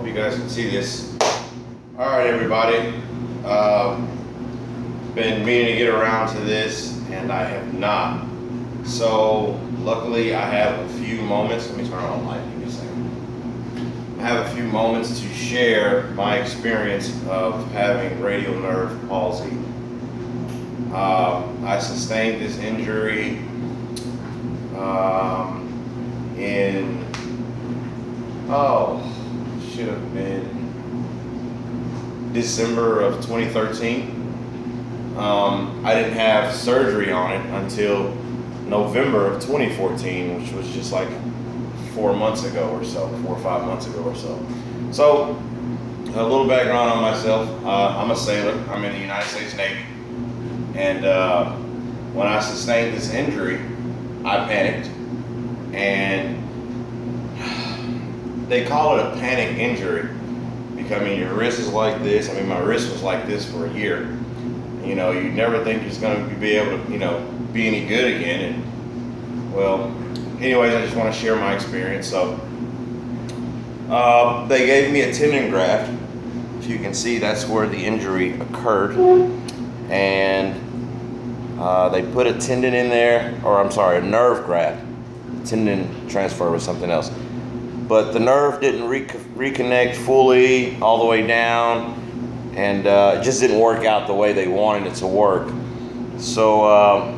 Hope you guys can see this. All right, everybody. Been meaning to get around to this, and I have not. So luckily, I have a few moments. Let me turn on the light. Give me a second. I have a few moments to share my experience of having radial nerve palsy. I sustained this injury should have been December of 2013. I didn't have surgery on it until November of 2014, which was just like 4 months ago or so, 4 or 5 months ago or so. So, a little background on myself. I'm a sailor. I'm in the United States Navy. And when I sustained this injury, I panicked. And they call it a panic injury because, I mean, your wrist is like this. I mean, my wrist was like this for a year. You know, you never think it's going to be able to, be any good again. And, well, anyways, I just want to share my experience. So, they gave me a tendon graft. If you can see, that's where the injury occurred. And they put a tendon in there, or I'm sorry, a nerve graft. The tendon transfer was something else. But the nerve didn't reconnect fully all the way down, and it just didn't work out the way they wanted it to work. So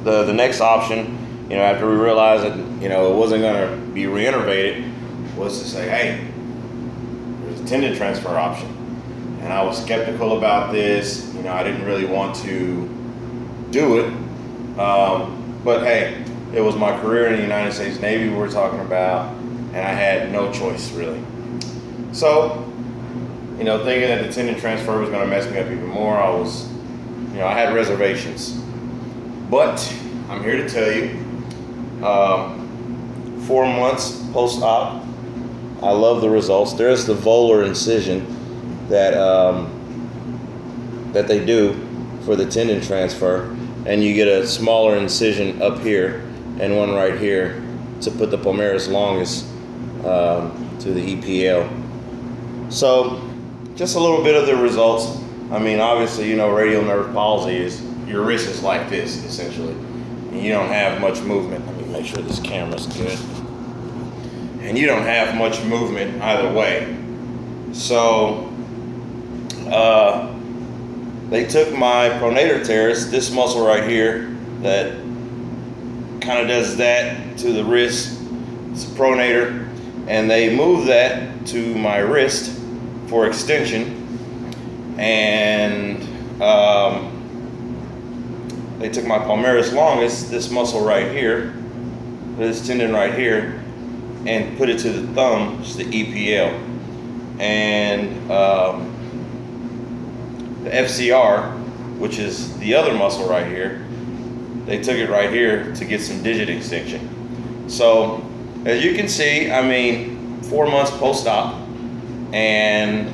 the next option, after we realized that it wasn't going to be reinnervated, was to say, hey, there's a tendon transfer option. And I was skeptical about this. I didn't really want to do it, but hey, it was my career in the United States Navy we were talking about, and I had no choice really. So, thinking that the tendon transfer was going to mess me up even more, I had reservations. But I'm here to tell you, 4 months post-op, I love the results. There's the volar incision that that they do for the tendon transfer, and you get a smaller incision up here and one right here to put the palmaris longus to the EPL. So just a little bit of the results. I mean, obviously, radial nerve palsy is your wrist is like this essentially, and you don't have much movement. Let me make sure this camera's good. And you don't have much movement either way. So they took my pronator teres, this muscle right here that kind of does that to the wrist. It's a pronator, and they moved that to my wrist for extension. And they took my palmaris longus, this muscle right here, this tendon right here, and put it to the thumb, which is the EPL. And the FCR, which is the other muscle right here, they took it right here to get some digit extension. So, as you can see, 4 months post-op, and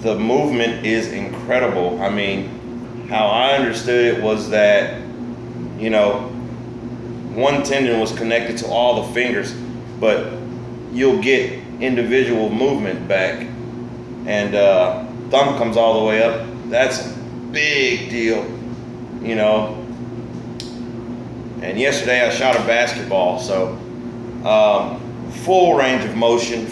the movement is incredible. How I understood it was that, one tendon was connected to all the fingers, but you'll get individual movement back, and thumb comes all the way up. That's a big deal, And yesterday I shot a basketball, so full range of motion.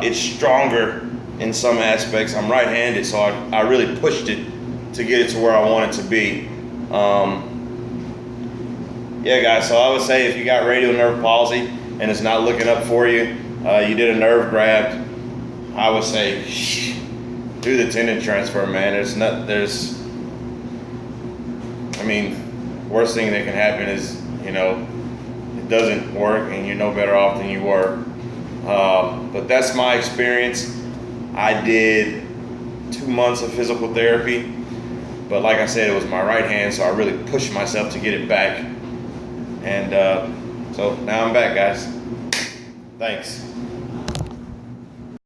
It's stronger in some aspects. I'm right-handed, so I really pushed it to get it to where I want it to be. Yeah, guys, so I would say if you got radial nerve palsy and it's not looking up for you, you did a nerve graft, I would say do the tendon transfer, man. Worst thing that can happen is, it doesn't work and you're no better off than you were. But that's my experience. I did 2 months of physical therapy, but like I said, it was my right hand, so I really pushed myself to get it back. And so now I'm back, guys. Thanks.